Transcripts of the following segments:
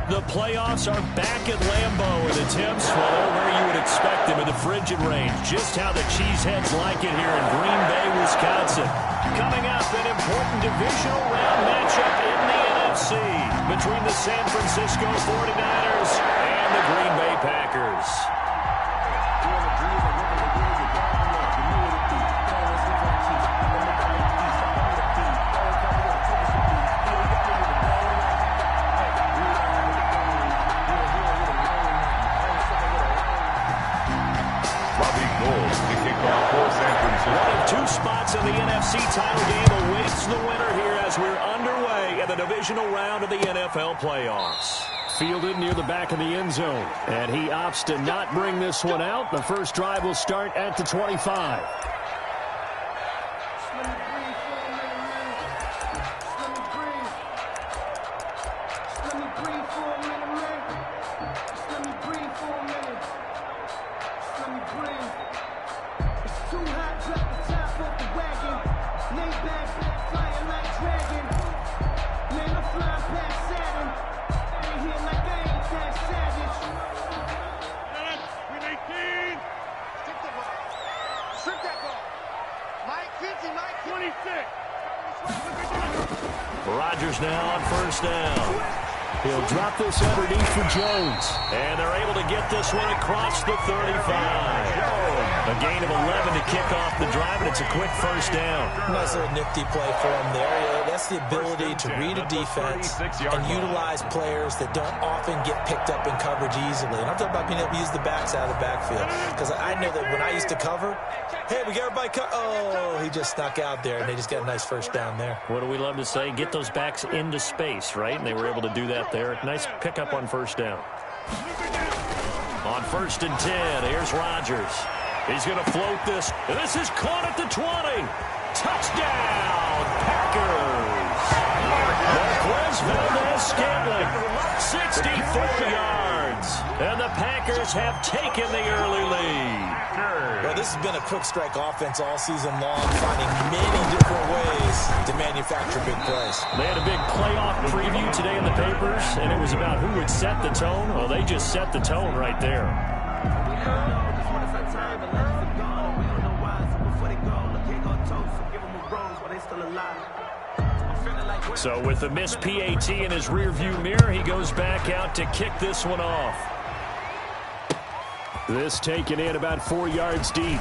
The playoffs are back at Lambeau, and the Temps, well, they're where you would expect them in the frigid range. Just how the Cheeseheads like it here in Green Bay, Wisconsin. Coming up, an important divisional round matchup in the NFC between the San Francisco 49ers and the Green Bay Packers. One of two spots in the NFC title game awaits the winner here as we're underway in the divisional round of the NFL playoffs. Fielded near the back of the end zone, and he opts to not bring this one out. The first drive will start at the 25. Rodgers now on first down. He'll drop this underneath for Jones. And they're able to get this one across the 35. A gain of 11 to kick off the drive, and it's a quick first down. Nice little nifty play for him there. That's the ability to read a defense and utilize players that don't often get picked up in coverage easily. And I'm talking about being able to use the backs out of the backfield. Because I know that when I used to cover, hey, we got everybody oh, he just snuck out there, and they just got a nice first down there. What do we love to say? Get those backs into space, right? And they were able to do that there. Nice pickup on first down. On 1st and 10, here's Rodgers. He's going to float this. This is caught at the 20. Touchdown, Packers. Marquez Valdez-Scantling, 64 yards. And the Packers have taken the early lead. Well, this has been a quick strike offense all season long, finding many different ways to manufacture big plays. They had a big playoff preview today in the papers, and it was about who would set the tone. Well, they just set the tone right there. So with the missed PAT in his rearview mirror, he goes back out to kick this one off. This taken in about 4 yards deep.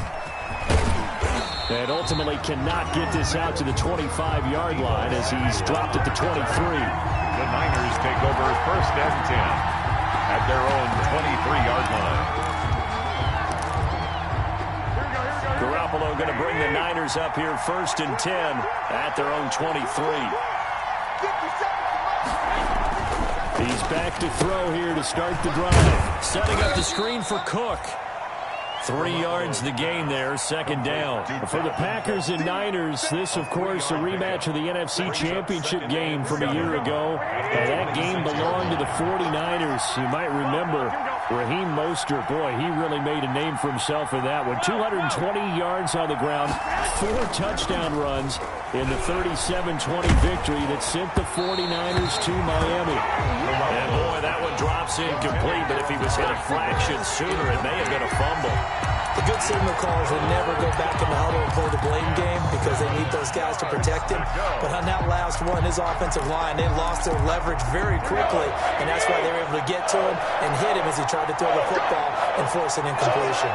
And ultimately cannot get this out to the 25-yard line as he's dropped at the 23. The Niners take over 1st and 10 at their own 23-yard line. Garoppolo going to bring the Niners up here 1st and 10 at their own 23. He's back to throw here to start the drive. Setting up the screen for Cook. 3 yards the gain there, 2nd down. For the Packers and Niners, this, of course, a rematch of the NFC Championship game from a year ago. And that game belonged to the 49ers. You might remember Raheem Mostert. Boy, he really made a name for himself in that one. 220 yards on the ground, 4 touchdown runs in the 37-20 victory that sent the 49ers to Miami. And, boy, that one drops incomplete, but if he was hit a fraction sooner, it may have been a fumble. The good signal callers will never go back in the huddle and play the blame game because they need those guys to protect him. But on that last one, his offensive line, they lost their leverage very quickly, and that's why they were able to get to him and hit him as he tried to throw the football and force an incompletion.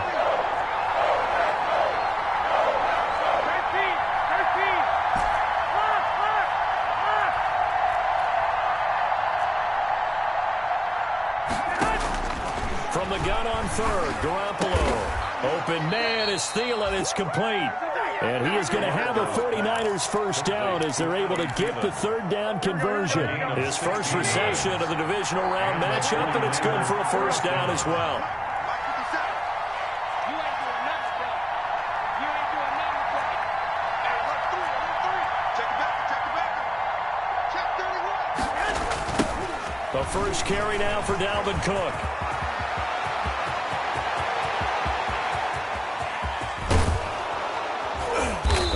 From the gun on 3rd, Garoppolo. Open man is Thielen. It's complete. And he is going to have a 49ers first down as they're able to get the 3rd down conversion. His first reception of the divisional round matchup, and it's good for a first down as well. The first carry now for Dalvin Cook.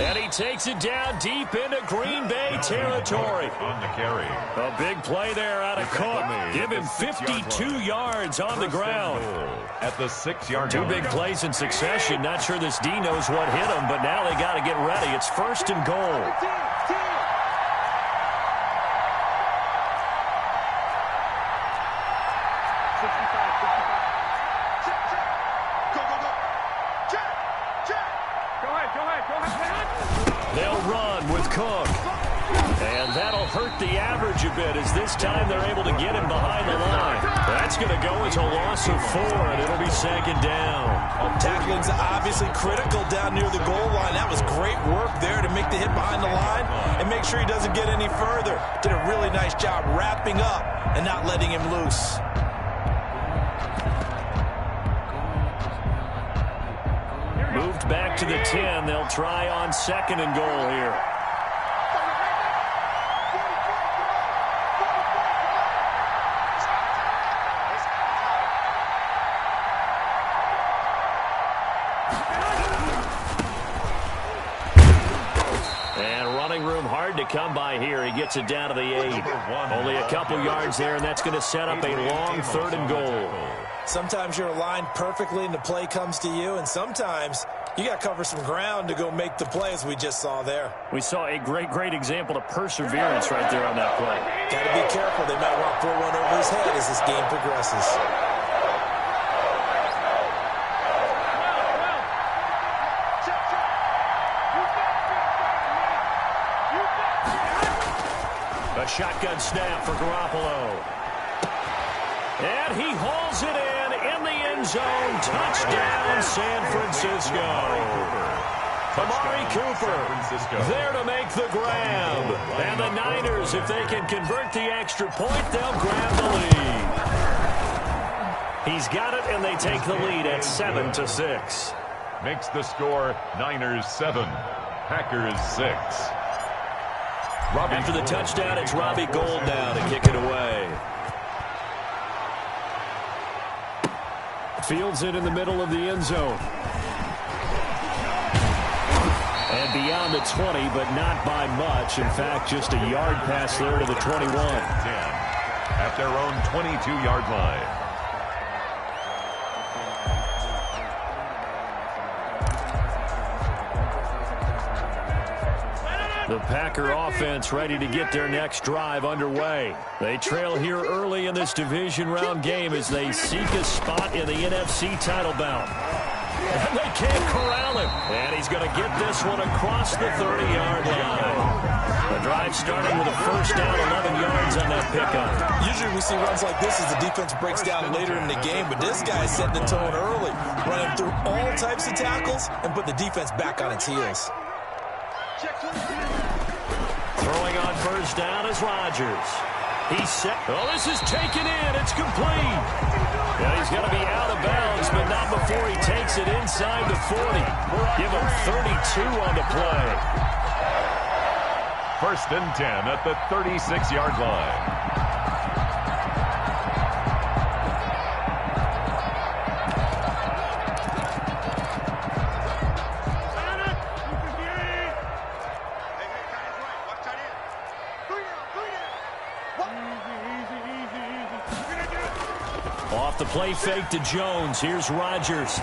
And he takes it down deep into Green Bay territory. On the carry. A big play there out of Cook. Give him 52 yards on the ground. At the 6-yard Two line. big plays in succession. Not sure this D knows what hit him, but now they got to get ready. It's 1st and goal. They'll run with Cook. And that'll hurt the average a bit as this time they're able to get him behind the line. That's going to go as a loss of 4, and it'll be 2nd down. Tackling's obviously critical down near the goal line. That was great work there to make the hit behind the line and make sure he doesn't get any further. Did a really nice job wrapping up and not letting him loose. Moved back to the 10. They'll try on 2nd and goal here. And running room hard to come by here. He gets it down to the 8. Only a couple yards there, and that's going to set up a long 3rd and goal. Sometimes you're aligned perfectly and the play comes to you, and sometimes you got to cover some ground to go make the play, as we just saw there. We saw a great example of perseverance right there on that play. Got to be careful. They might want to throw one over his head as this game progresses. A shotgun snap for Garoppolo. And he hauls it in the end zone. Touchdown, San Francisco. Amari Cooper there to make the grab. And the Niners, if they can convert the extra point, they'll grab the lead. He's got it, and they take the lead at 7-6. Makes the score Niners 7, Packers 6. After the touchdown, it's Robbie Gould now to kick it away. Fields it in the middle of the end zone. And beyond the 20, but not by much. In fact, just a yard pass there to the 21. 10 at their own 22-yard line. The Packer offense ready to get their next drive underway. They trail here early in this division round game as they seek a spot in the NFC title bout. And they can't corral him. And he's going to get this one across the 30-yard line. The drive starting with a 1st down, 11 yards on that pickup. Usually we see runs like this as the defense breaks down later in the game, but this guy is setting the tone early, running through all types of tackles and put the defense back on its heels. Throwing on 1st down is Rodgers. He's set. Oh, this is taken in. It's complete. Yeah, he's going to be out of bounds, but not before he takes it inside the 40. Give him 32 on the play. 1st and 10 at the 36-yard line. Off the play fake to Jones. Here's Rodgers.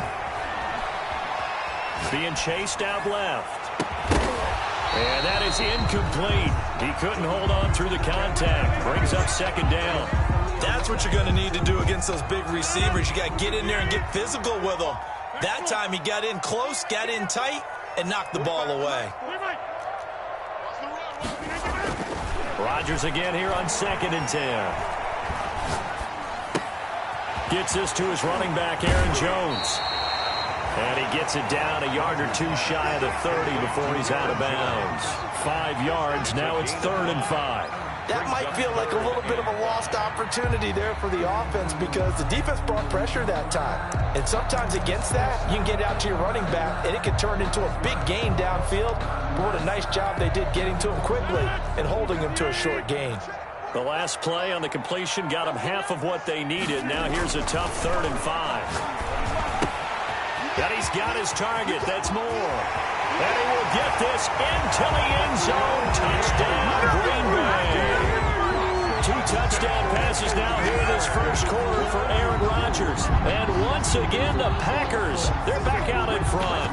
Being chased out left. And that is incomplete. He couldn't hold on through the contact. Brings up 2nd down. That's what you're going to need to do against those big receivers. You got to get in there and get physical with them. That time he got in close, got in tight, and knocked the ball away. Rodgers again here on 2nd and 10. Gets this to his running back, Aaron Jones. And he gets it down a yard or two shy of the 30 before he's out of bounds. 5 yards. Now it's 3rd and 5. That might feel like a little bit of a lost opportunity there for the offense because the defense brought pressure that time. And sometimes against that, you can get out to your running back, and it can turn into a big gain downfield. But what a nice job they did getting to him quickly and holding him to a short gain. The last play on the completion got them half of what they needed. Now here's a tough 3rd and 5. And he's got his target. That's Moore. And he will get this into the end zone. Touchdown, Green Bay. 2 touchdown passes now here in this first quarter for Aaron Rodgers. And once again, the Packers, they're back out in front.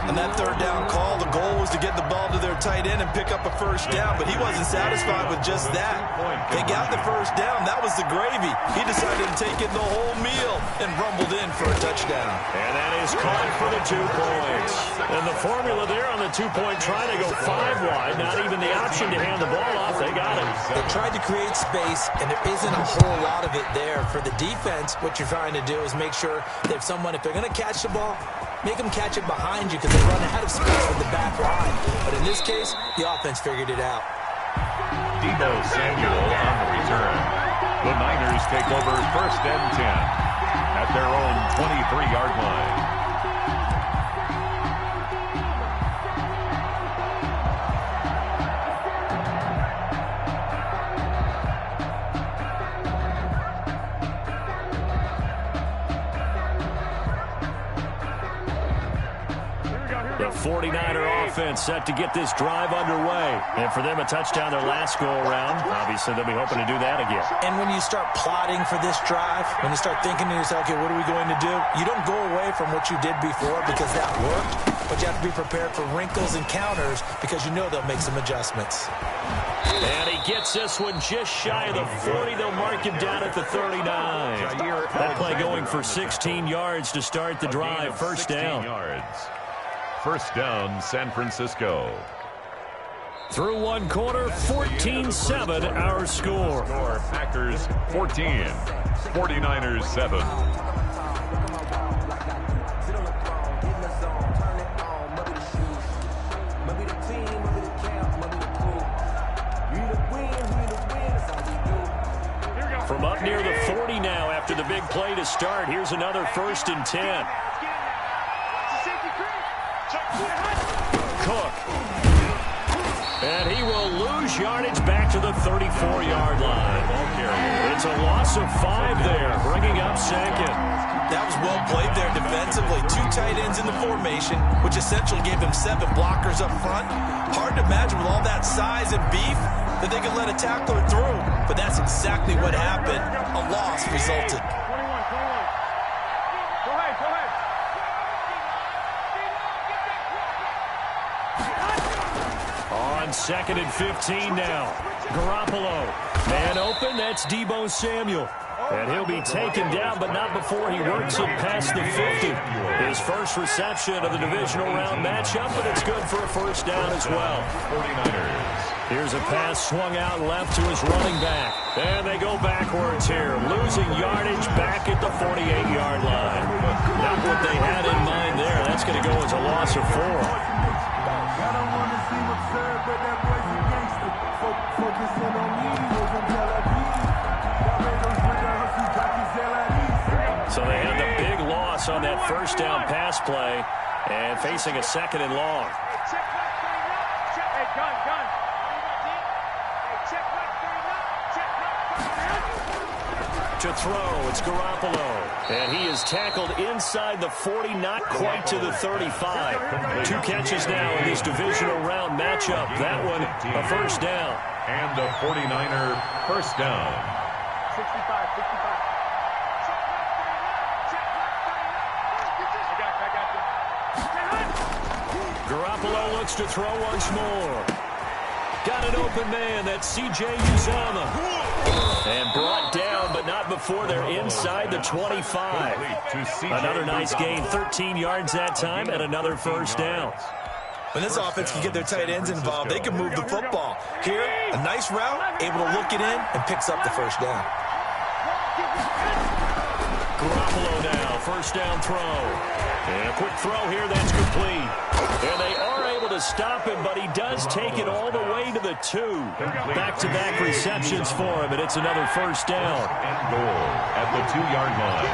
And that third down call, the goal was to get the ball to their tight end and pick up a first down, but he wasn't satisfied with just that. They got the first down. That was the gravy. He decided to take in the whole meal and rumbled in for a touchdown. And that is caught for the 2 points. And the formula there on the 2-point try to go 5 wide, not even the option to hand the ball off. They got it. They tried to create space, and there isn't a whole lot of it there. For the defense, what you're trying to do is make sure that if they're going to catch the ball, make them catch it behind you because they run out of space with the back line. But in this case, the offense figured it out. Deebo Samuel on the return. The Niners take over 1st and 10 at their own 23-yard line. The 49er offense set to get this drive underway. And for them, a touchdown their last go-around. Obviously, they'll be hoping to do that again. And when you start plotting for this drive, when you start thinking to yourself, okay, what are we going to do? You don't go away from what you did before because that worked, but you have to be prepared for wrinkles and counters because you know they'll make some adjustments. And he gets this one just shy of the 40. They'll mark him down at the 39. That play going for 16 yards to start the drive. First down. First down, San Francisco. Through 1 quarter, 14-7 our score. Packers 14, 49ers 7. From up near the 40 now after the big play to start. Here's another 1st and 10. Cook. And he will lose yardage back to the 34-yard line. It's a loss of 5 there, bringing up 2nd. That was well played there defensively. 2 tight ends in the formation, which essentially gave them 7 blockers up front. Hard to imagine with all that size and beef that they could let a tackler through. But that's exactly what happened. A loss resulted. On 2nd and 15 now. Garoppolo. Man open, that's Deebo Samuel. And he'll be taken down, but not before he works it past the 50. His first reception of the divisional round matchup, but it's good for a first down as well. 49ers. Here's a pass swung out left to his running back. And they go backwards here, losing yardage back at the 48-yard line. Not what they had in mind there. That's going to go as a loss of 4. So they had the big loss on that first down pass play and facing a 2nd and long. To throw, it's Garoppolo. And he is tackled inside the 40, not quite to the 35. 2 catches now in this divisional round matchup. That one, a first down. And a 49er first down. 65. Garoppolo looks to throw once more. Got an open man. That's C.J. Uzomah. And brought down, but not before they're inside the 25. Another nice gain, 13 yards that time, and another first down. When this offense can get their tight ends involved, they can move the football. Here, a nice route, able to look it in, and picks up the first down. Garoppolo now, first down throw. And a quick throw here, that's complete. And they are able to stop him, but he does take it all the way to the 2. Back-to-back receptions for him, and it's another first down. And goal at the 2-yard line.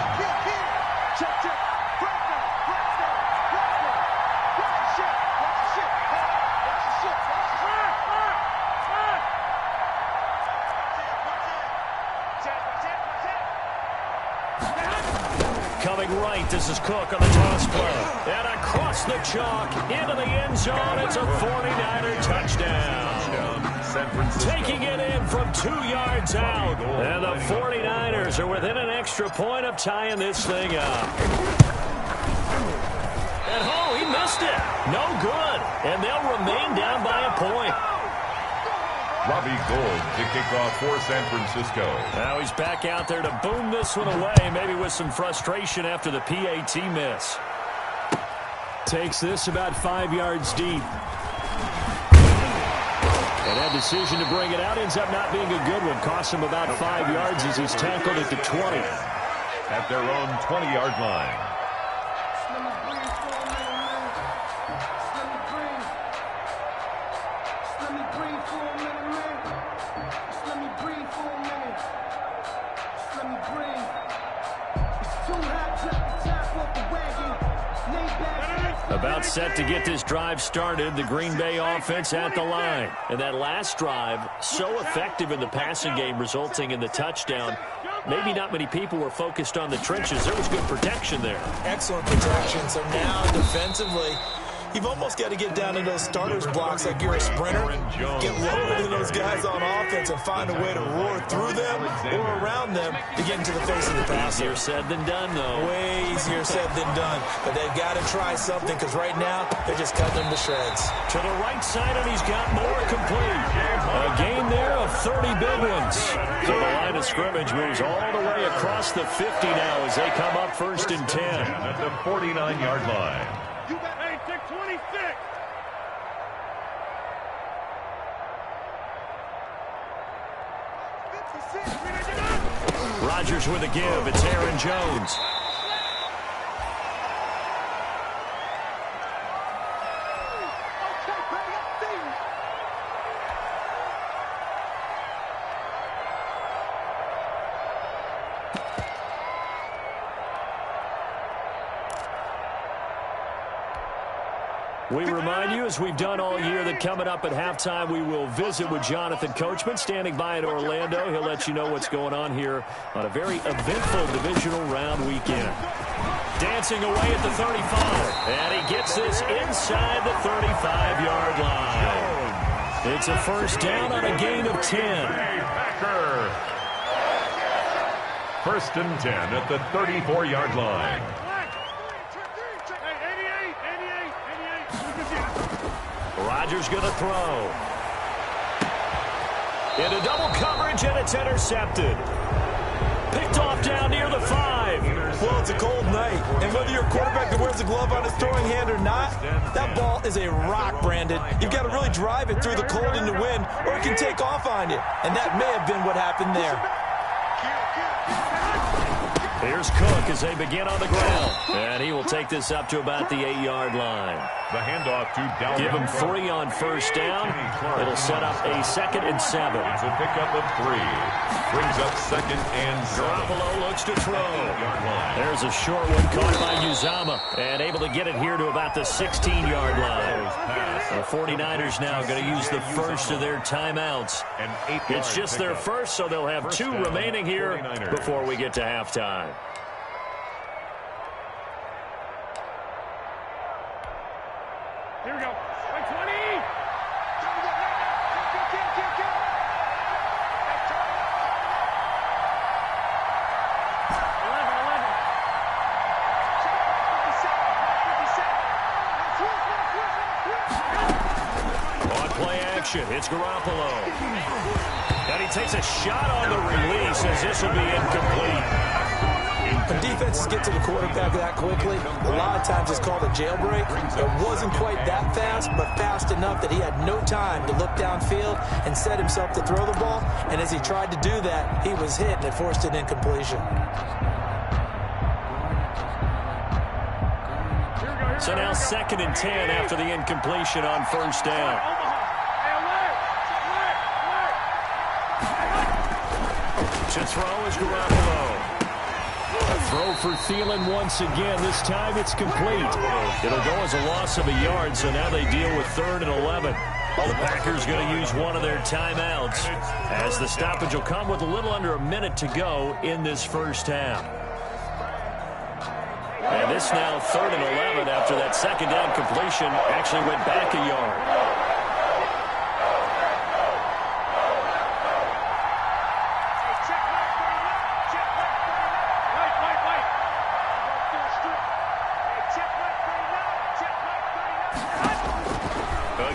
Coming right. This is Cook on the toss play. And across the chalk, into the end zone. It's a 49er touchdown. Taking it in from 2 yards out. And the 49ers are within an extra point of tying this thing up. And oh, he missed it. No good. And they'll remain down by a point. Robbie Gould to kick off for San Francisco. Now he's back out there to boom this one away, maybe with some frustration after the PAT miss. Takes this about 5 yards deep. And that decision to bring it out ends up not being a good one. Costs him about 5 yards as he's tackled at the 20. At their own 20-yard line. About set to get this drive started, the Green Bay offense at the line. And that last drive, so effective in the passing game, resulting in the touchdown. Maybe not many people were focused on the trenches. There was good protection there. Excellent protection. So now defensively, you've almost got to get down to those starters blocks like you're a sprinter. Get lower than those guys on offense and find a way to roar through them or around them to get into the face of the passer. Easier said than done, though. Way easier said than done. But they've got to try something because right now they're just cutting them to shreds. To the right side, and he's got more complete. A gain there of 30 big ones. So the line of scrimmage moves all the way across the 50 now as they come up 1st and 10. At the 49-yard line. Rodgers with a give. It's Aaron Jones. We remind you, as we've done all year, that coming up at halftime, we will visit with Jonathan Coachman, standing by in Orlando. He'll let you know what's going on here on a very eventful divisional round weekend. Dancing away at the 35, and he gets this inside the 35-yard line. It's a first down on a gain of 10. First and 10 at the 34-yard line. Rodgers going to throw. Into double coverage, and it's intercepted. Picked off down near the 5. Well, it's a cold night, and whether you're a quarterback that wears a glove on his throwing hand or not, that ball is a rock, Brandon. You've got to really drive it through the cold and the wind, or it can take off on you. And that may have been what happened there. Here's Cook as they begin on the ground. And he will take this up to about the 8-yard line. The handoff to Dalvin. Give him 3 on first down. It'll set up a 2nd and 7. It's a pickup of 3. Brings up 2nd and 7. Garoppolo looks to throw. There's a short one caught by Uzama. And able to get it here to about the 16-yard line. The 49ers now going to use the first of their timeouts. It's just their first, so they'll have 2 remaining here before we get to halftime. Here we go. 120. On play action, it's Garoppolo. And he takes a shot on the release as this will be incomplete. When defenses get to the quarterback that quickly, a lot of times it's called a jailbreak. It wasn't quite that fast, but fast enough that he had no time to look downfield and set himself to throw the ball. And as he tried to do that, he was hit and it forced an incompletion. So now 2nd and 10 after the incompletion on first down. To throw is Garoppolo. A throw for Thielen once again. This time it's complete. It'll go as a loss of a yard, so now they deal with 3rd and 11. The Packers going to use one of their timeouts as the stoppage will come with a little under a minute to go in this first half. And this now 3rd and 11 after that second down completion actually went back a yard.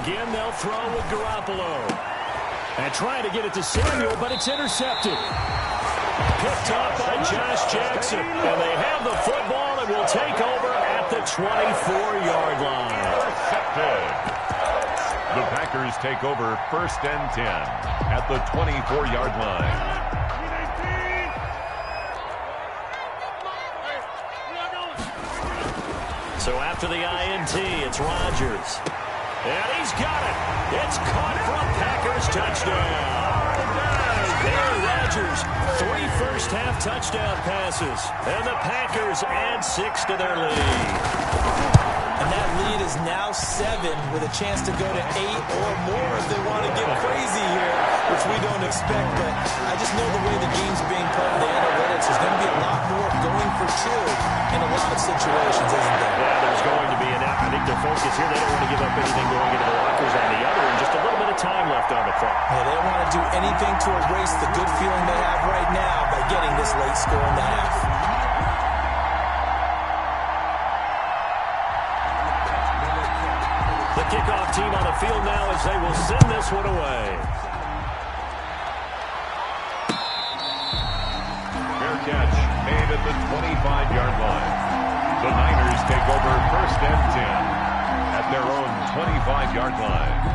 Again, they'll throw with Garoppolo. And trying to get it to Samuel, but it's intercepted. Picked up by Josh Jackson. And they have the football and will take over at the 24-yard line. Intercepted. The Packers take over 1st and 10 at the 24-yard line. So after the INT, it's Rodgers. And he's got it. It's caught for a Packers touchdown. Aaron Rodgers, 3 first-half touchdown passes. And the Packers add 6 to their lead. And that lead is now 7 with a chance to go to 8 or more if they want to get crazy here, which we don't expect. But I just know the way the game's being played in the analytics, there's going to be a lot more going for 2 in a lot of situations, isn't there? Yeah, there's going to be. And I think their focus here, they don't want to give up anything going into the lockers on the other, and just a little bit of time left on the clock. Yeah, they don't want to do anything to erase the good feeling they have right now by getting this late score in the half. The kickoff team on the field now as they will send this one away. Fair catch made at the 25-yard line. The Niners take over 1st and 10 at their own 25-yard line.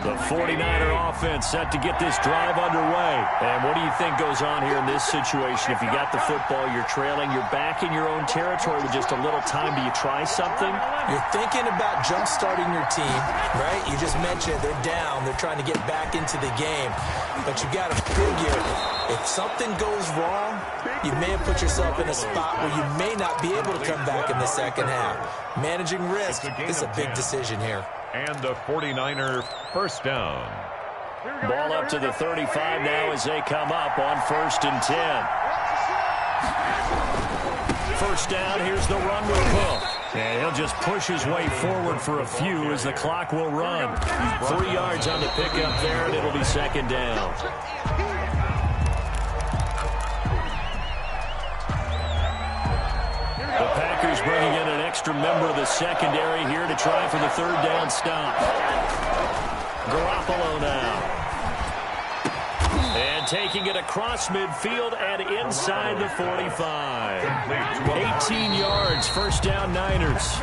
The 49er offense set to get this drive underway. And what do you think goes on here in this situation? If you got the football, you're trailing, you're back in your own territory with just a little time. Do you try something? You're thinking about jump-starting your team, right? You just mentioned they're down. They're trying to get back into the game. But you got to figure, if something goes wrong, you may have put yourself in a spot where you may not be able to come back in the second half. Managing risk, this is a big decision here. And the 49er first down. Ball up to the 35 now as they come up on 1st and 10. First down, here's the run with Cook. And he'll just push his way forward for a few as the clock will run. 3 yards on the pickup there, and it'll be 2nd down. The Packers bringing in an extra member of the secondary here to try for the 3rd down stop. Garoppolo now. And taking it across midfield and inside the 45. 18 yards, 1st down Niners.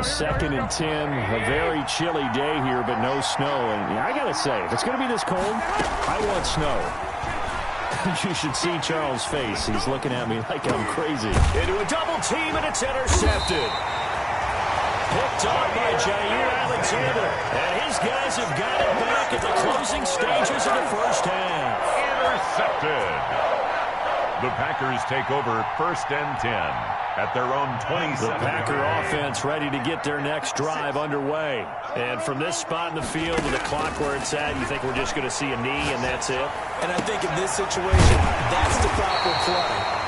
Second and 10, a very chilly day here, but no snow. And I got to say, if it's going to be this cold, I want snow. You should see Charles' face. He's looking at me like I'm crazy. Into a double team, and it's intercepted. Picked off by Jair Alexander. And his guys have got it back at the closing stages of the first half. Intercepted. The Packers take over 1st and 10 at their own 27. The Packer offense ready to get their next drive underway. And from this spot in the field with the clock where it's at, you think we're just going to see a knee and that's it? And I think in this situation, that's the proper play.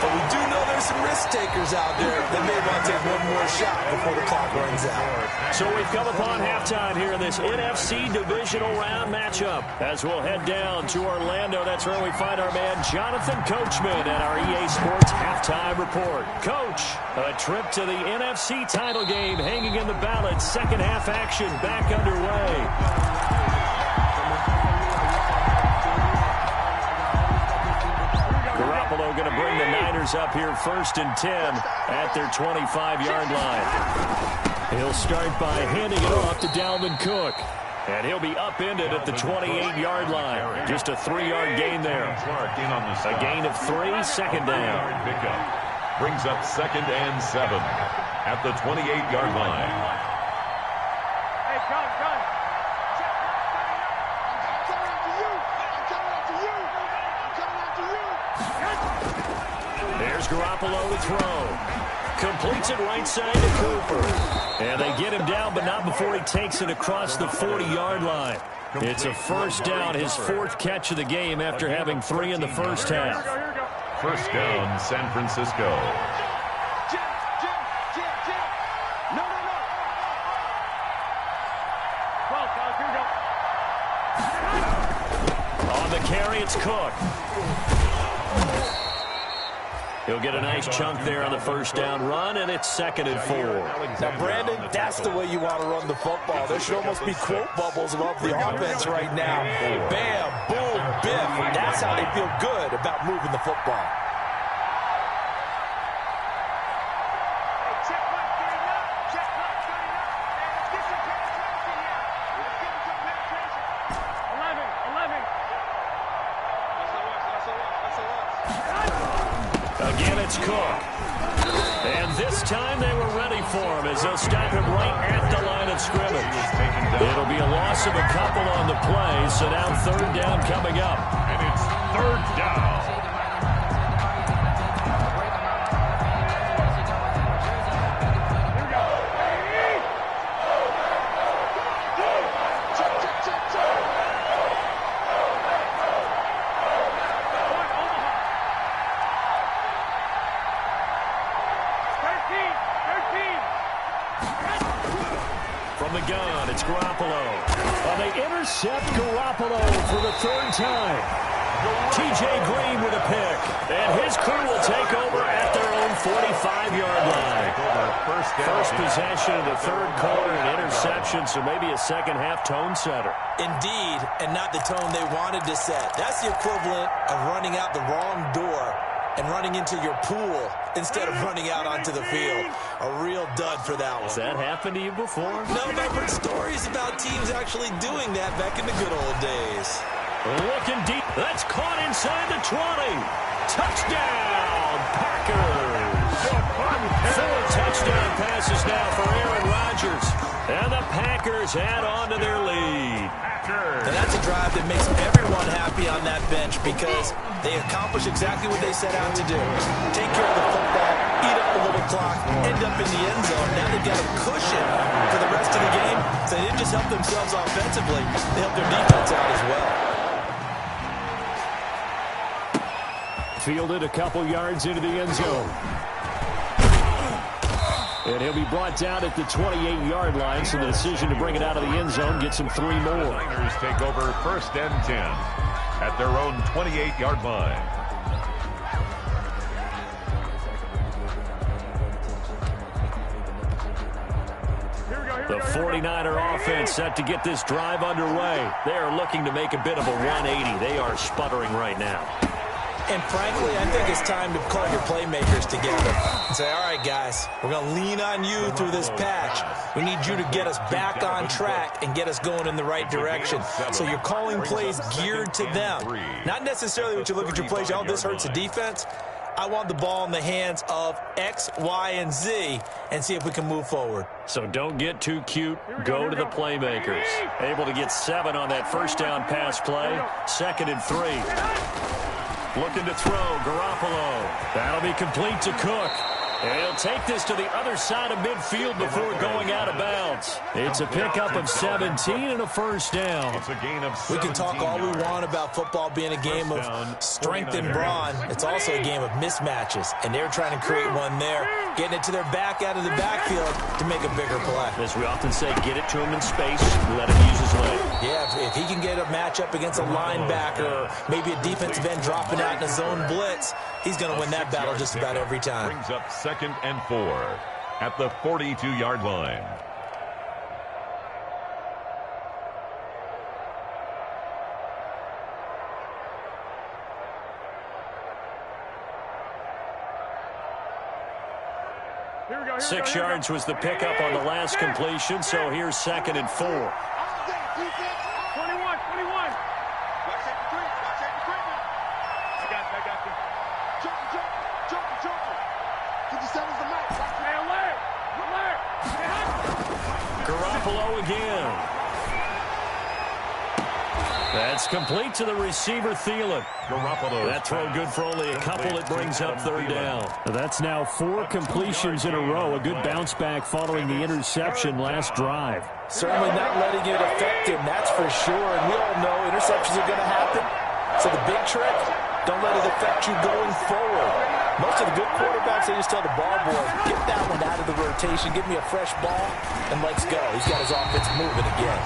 But we do know there's some risk takers out there that may want to take one more shot before the clock runs out. So we've come upon halftime here in this NFC divisional round matchup. As we'll head down to Orlando, that's where we find our man Jonathan Coachman at our EA Sports halftime report. Coach, a trip to the NFC title game hanging in the balance. Second half action back underway. Garoppolo going to bring the Niners up here 1st and 10 at their 25-yard line. He'll start by handing it off to Dalvin Cook. And he'll be upended at the 28-yard line. Just a 3-yard gain there. A gain of 3, 2nd down. Brings up 2nd and 7 at the 28-yard line. Here's Garoppolo to throw. Completes it right side to Cooper. And they get him down, but not before he takes it across the 40-yard line. It's a first down, his fourth catch of the game after having 3 in the first half. First down, San Francisco. On the carry, it's Cook. He'll get a nice chunk there on the first down run, and it's 2nd and 4. Now, Brandon, that's the way you want to run the football. There should almost be quote bubbles above the offense right now. Bam, boom, biff. That's how they feel good about moving the football. Again, it's Cook. And this time they were ready for him as they'll stop him right at the line of scrimmage. It'll be a loss of a couple on the play, so now 3rd down coming up. And it's 3rd down. From the gun, it's Garoppolo. They intercept Garoppolo for the 3rd time. T.J. Green with a pick. And his crew will take over at their own 45-yard line. First possession of the 3rd quarter, an interception, so maybe a second-half tone setter. Indeed, and not the tone they wanted to set. That's the equivalent of running out the wrong door and running into your pool instead of running out onto the field. A real dud for that one. Has that happened to you before? No, but I've heard stories about teams actually doing that back in the good old days. Looking deep. That's caught inside the 20. Touchdown, Packers. 4 touchdown passes now for Aaron Rodgers. And the Packers add on to their lead. And that's a drive that makes everyone happy on that bench because they accomplish exactly what they set out to do. Take care of the football, eat up a little clock, end up in the end zone. Now they've got a cushion for the rest of the game. So they didn't just help themselves offensively, they helped their defense out as well. Fielded a couple yards into the end zone. And he'll be brought down at the 28-yard line, so the decision to bring it out of the end zone gets him 3 more. The Niners take over 1st and 10 at their own 28-yard line. The 49er offense set to get this drive underway. They are looking to make a bit of a 180. They are sputtering right now. And frankly, I think it's time to call your playmakers together and say, all right, guys, we're going to lean on you through this patch. We need you to get us back on track and get us going in the right direction. So you're calling plays geared to them. Not necessarily what you look at your plays, oh, this hurts the defense. I want the ball in the hands of X, Y, and Z and see if we can move forward. So don't get too cute. Go to the playmakers. Able to get 7 on that first down pass play. 2nd and 3. Looking to throw, Garoppolo. That'll be complete to Cook. And he'll take this to the other side of midfield before going out of bounds. It's a pickup of 17 and a first down. It's a gain of 17 We can talk all we yards. want about football being a game of strength and brawn. It's also a game of mismatches, and they're trying to create one there, getting it to their back out of the backfield to make a bigger play. As we often say, get it to him in space, let him use his leg. Yeah, if he can get a matchup against a linebacker or maybe a defensive end dropping out in a zone blitz, he's going to win that battle just about every time. Brings up 2nd and 4 at the 42-yard line. Here we go. 6 yards was the pickup on the last completion, so here's 2nd and 4. 21. I got you. Garoppolo again. That's complete to the receiver, Thielen. That throw good for only a couple. It brings up third down. That's now 4 completions in a row. A good bounce back following the interception last drive. Certainly not letting it affect him, that's for sure. And we all know interceptions are going to happen. So the big trick, don't let it affect you going forward. Most of the good quarterbacks, they just tell the ball boy, get that one out of the rotation, give me a fresh ball, and let's go. He's got his offense moving again.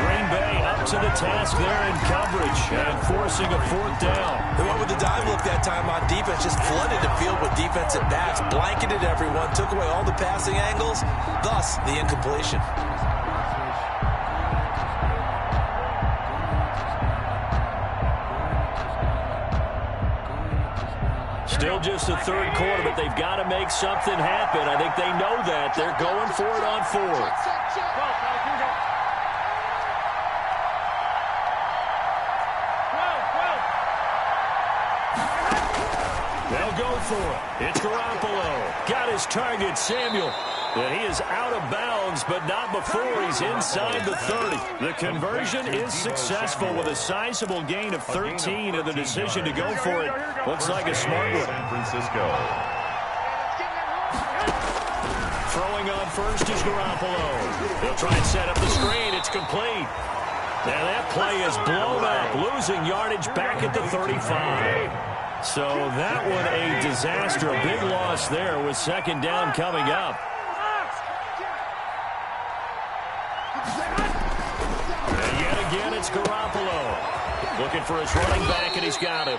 Green Bay up to the task there in coverage and forcing a fourth down. They went with the dive look that time on defense, just flooded the field with defensive backs, blanketed everyone, took away all the passing angles, thus the incompletion. Still just the third quarter, but they've got to make something happen. I think they know that. They're going for it on fourth. They'll go for it. It's Garoppolo. Got his target, Samuel. And he is out of bounds, but not before he's inside the 30. The conversion is successful with a sizable gain of 13, and the decision to go for it looks like a smart one. San Francisco. Throwing on first is Garoppolo. They'll try and set up the screen. It's complete. And that play is blown up, losing yardage back at the 35. So that one a disaster. A big loss there with second down coming up. And yet again, it's Garoppolo. Looking for his running back, and he's got him.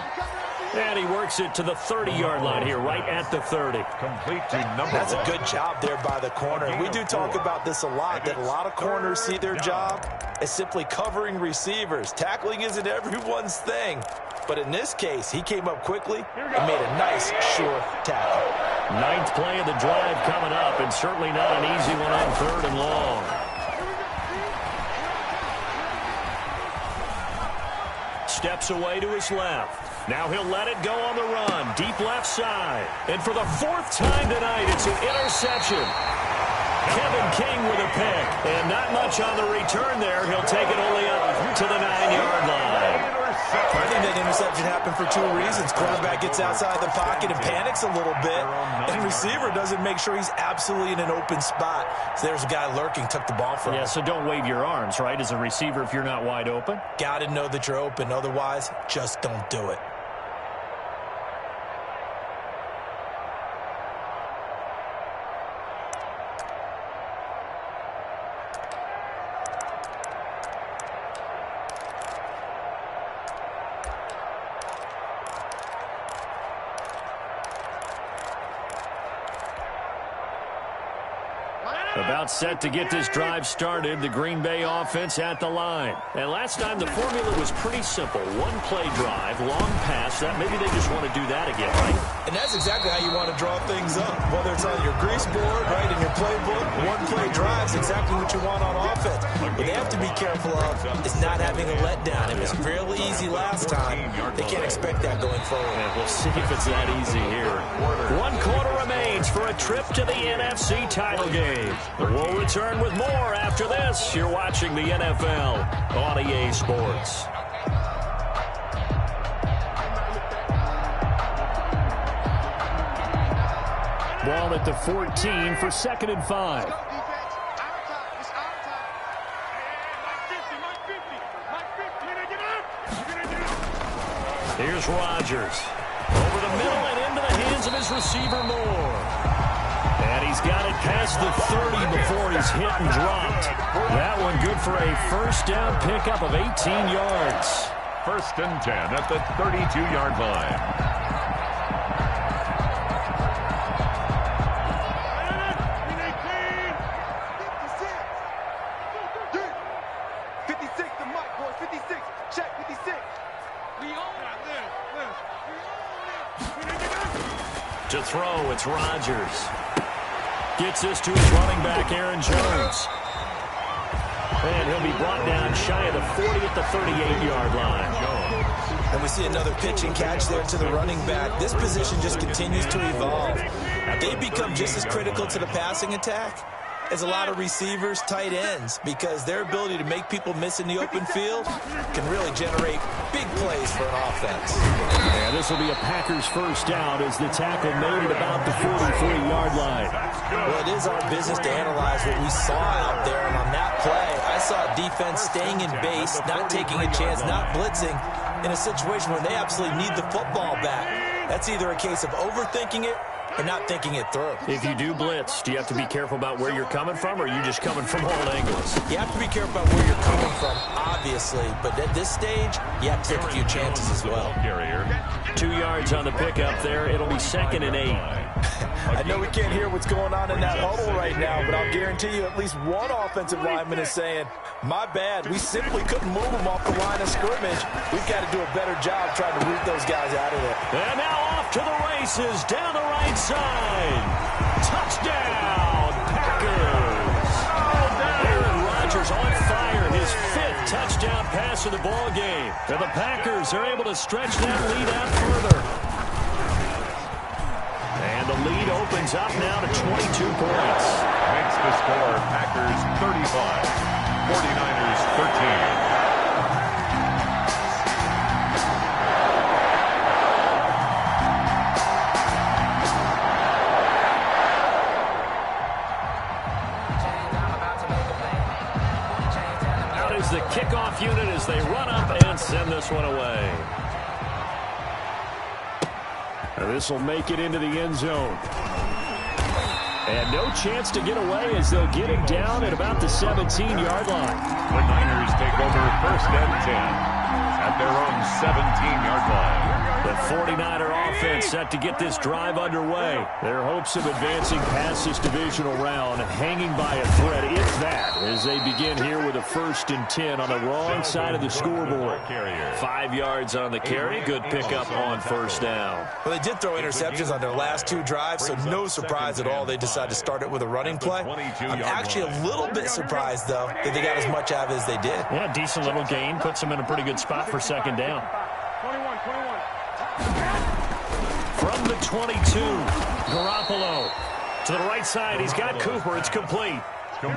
And he works it to the 30-yard line here, right at the 30. Complete to number That's one. a good job there by the corner. We do talk about this a lot, that a lot of corners see their job as simply covering receivers. Tackling isn't everyone's thing. But in this case, he came up quickly and made a nice, sure tackle. Ninth play of the drive coming up, and certainly not an easy one on third and long. Steps away to his left. Now he'll let it go on the run. Deep left side. And for the fourth time tonight, it's an interception. Kevin King with a pick. And not much on the return there. He'll take it only up to the 9-yard line. I think that interception happened for two reasons. Quarterback gets outside the pocket and panics a little bit. And receiver doesn't make sure he's absolutely in an open spot. So there's a guy lurking, took the ball from him. Yeah, so don't wave your arms, right, as a receiver if you're not wide open. Got to know that you're open. Otherwise, just don't do it. About set to get this drive started, the Green Bay offense at the line. And last time the formula was pretty simple. One play drive, long pass. That maybe they just want to do that again, right? And that's exactly how you want to draw things up. Whether it's on your grease board, right, in your playbook, one play drive is exactly what you want on offense. What they have to be careful of is not having a letdown. It was fairly easy last time. They can't expect that going forward. And we'll see if it's that easy here. 1 quarter remains for a trip to the NFC title game. We'll return with more after this. You're watching the NFL on EA Sports. Ball at the 14 for 2nd and 5. Here's Rodgers. Over the middle and into the hands of his receiver Moore. And he's got it past the 30 before he's hit and dropped. That one good for a first down pickup of 18 yards. 1st and 10 at the 32-yard line. To throw, it's Rodgers. Gets this to his running back, Aaron Jones. And he'll be brought down shy of the 40 at the 38-yard line. And we see another pitch and catch there to the running back. This position just continues to evolve. They become just as critical to the passing attack is a lot of receivers, tight ends, because their ability to make people miss in the open field can really generate big plays for an offense. And this will be a Packers first down as the tackle made at about the 43-yard line. Well, it is our business to analyze what we saw out there, and on that play, I saw defense staying in base, not taking a chance, not blitzing, in a situation where they absolutely need the football back. That's either a case of overthinking it or not thinking it through. If you do blitz, do you have to be careful about where you're coming from, or are you just coming from all angles? You have to be careful about where you're coming from, obviously, but at this stage, you have to take a few chances as well. 2 yards on the pickup there. It'll be 2nd and 8. I know we can't hear what's going on in that huddle right now, but I'll guarantee you at least one offensive lineman is saying, my bad, we simply couldn't move them off the line of scrimmage. We've got to do a better job trying to root those guys out of there. And now off to the races, down the right side. Touchdown, Packers. Aaron Rodgers on fire, his 5th touchdown pass of the ball game. And the Packers are able to stretch that lead out further. And the lead opens up now to 22 points. Makes the score Packers 35, 49ers 13. Out is the kickoff unit as they run up and send this one away. This will make it into the end zone. And no chance to get away as they'll get him down at about the 17-yard line. The Niners take over 1st and 10 at their own 17-yard line. The 49er offense set to get this drive underway. Their hopes of advancing past this divisional round hanging by a thread, if that, as they begin here with a 1st and 10 on the wrong side of the scoreboard. 5 yards on the carry. Good pickup on 1st down. Well, they did throw interceptions on their last 2 drives, so no surprise at all they decided to start it with a running play. I'm actually a little bit surprised, though, that they got as much out of it as they did. Yeah, decent little gain. Puts them in a pretty good spot for 2nd down. 21. From the 22, Garoppolo. To the right side, he's got Cooper. It's complete.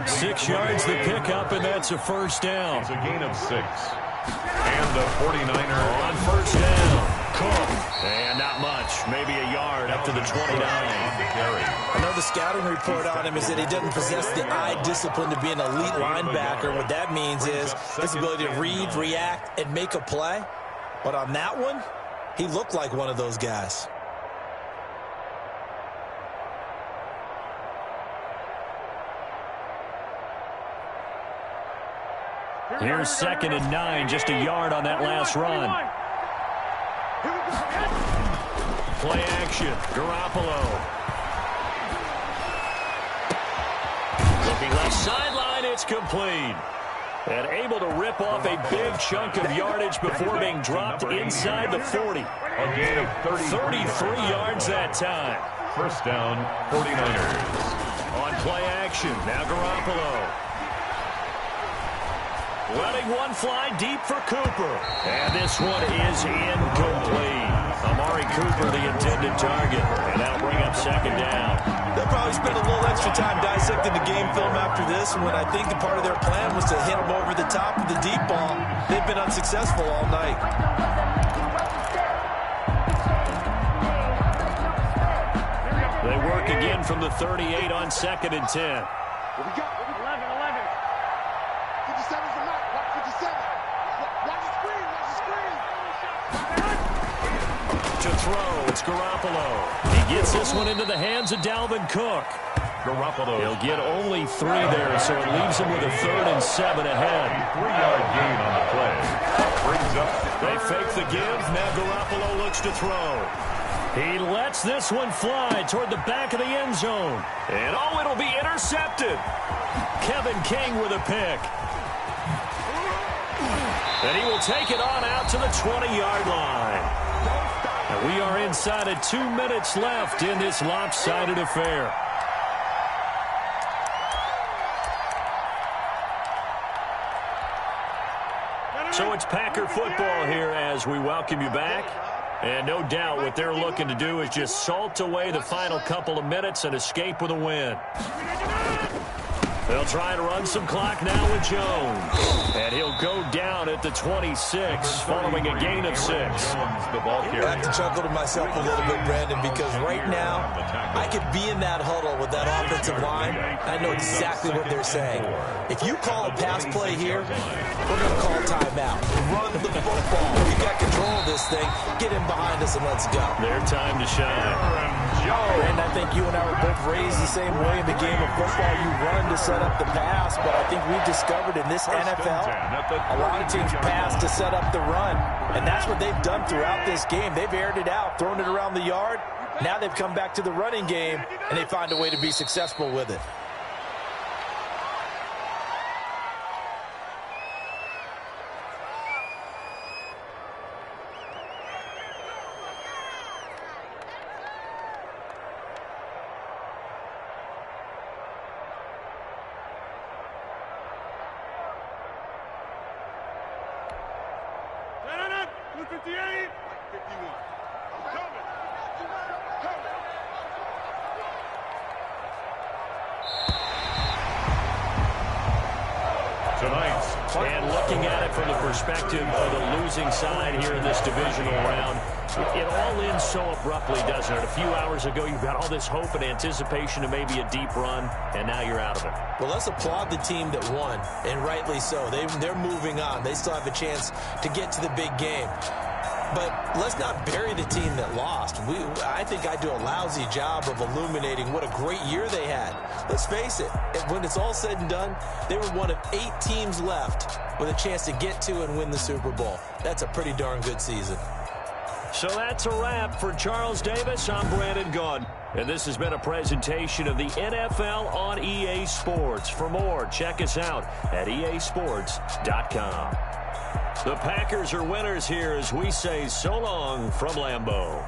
6 yards the pickup, and that's a 1st down. It's a gain of 6. And the 49er on 1st down. Cook. And not much. Maybe a yard up to the 29. I know the scouting report on him is that he doesn't possess the eye discipline to be an elite linebacker. What that means is his ability to read, react, and make a play. But on that one, he looked like one of those guys. Here's 2nd and 9, just a yard on that last run. Play action, Garoppolo. Looking left sideline, it's complete. And able to rip off a big chunk of yardage before being dropped inside the 40. A gain of 33 yards that time. 1st down, 49ers. On play action, now Garoppolo. Letting one fly deep for Cooper. And this one is incomplete. Amari Cooper, the intended target. And that'll bring up 2nd down. They'll probably spend a little extra time dissecting the game film after this, when I think a part of their plan was to hit them over the top of the deep ball. They've been unsuccessful all night. They work again from the 38 on 2nd and 10. What we got? 11. 57's the mark. Watch 57. Watch the screen. To throw, it's Garoppolo. He gets this one into the hands of Dalvin Cook. Garoppolo. He'll get only 3 there, so it leaves him with a 3rd and 7 ahead. 3-yard gain on the play. Brings up. They fake the give. Now Garoppolo looks to throw. He lets this one fly toward the back of the end zone. And oh, it'll be intercepted. Kevin King with a pick. And he will take it on out to the 20-yard line. And we are inside of 2 minutes left in this lopsided affair. So it's Packer football here as we welcome you back. And no doubt what they're looking to do is just salt away the final couple of minutes and escape with a win. They'll try to run some clock now with Jones. And he'll go down at the 26 following a gain of 6. I have to chuckle to myself a little bit, Brandon, because right now I could be in that huddle with that offensive line. I know exactly what they're saying. If you call a pass play here, we're going to call timeout. Run the football. We got control of this thing. Get in behind us and let's go. Their time to shine. Brandon, I think you and I were both raised the same way in the game of football. You run to set up the pass, but I think we've discovered in this NFL, a lot of teams pass to set up the run. And that's what they've done throughout this game. They've aired it out, thrown it around the yard. Now they've come back to the running game, and they find a way to be successful with it. And looking at it from the perspective of the losing side here in this divisional round, it all ends so abruptly, doesn't it? A few hours ago, you've got all this hope and anticipation of maybe a deep run, and now you're out of it. Well, let's applaud the team that won, and rightly so. They're moving on. They still have a chance to get to the big game. But let's not bury the team that lost. I think I do a lousy job of illuminating what a great year they had. Let's face it, when it's all said and done, they were one of 8 teams left with a chance to get to and win the Super Bowl. That's a pretty darn good season. So that's a wrap for Charles Davis. I'm Brandon Gaudin, and this has been a presentation of the NFL on EA Sports. For more, check us out at easports.com. The Packers are winners here as we say so long from Lambeau.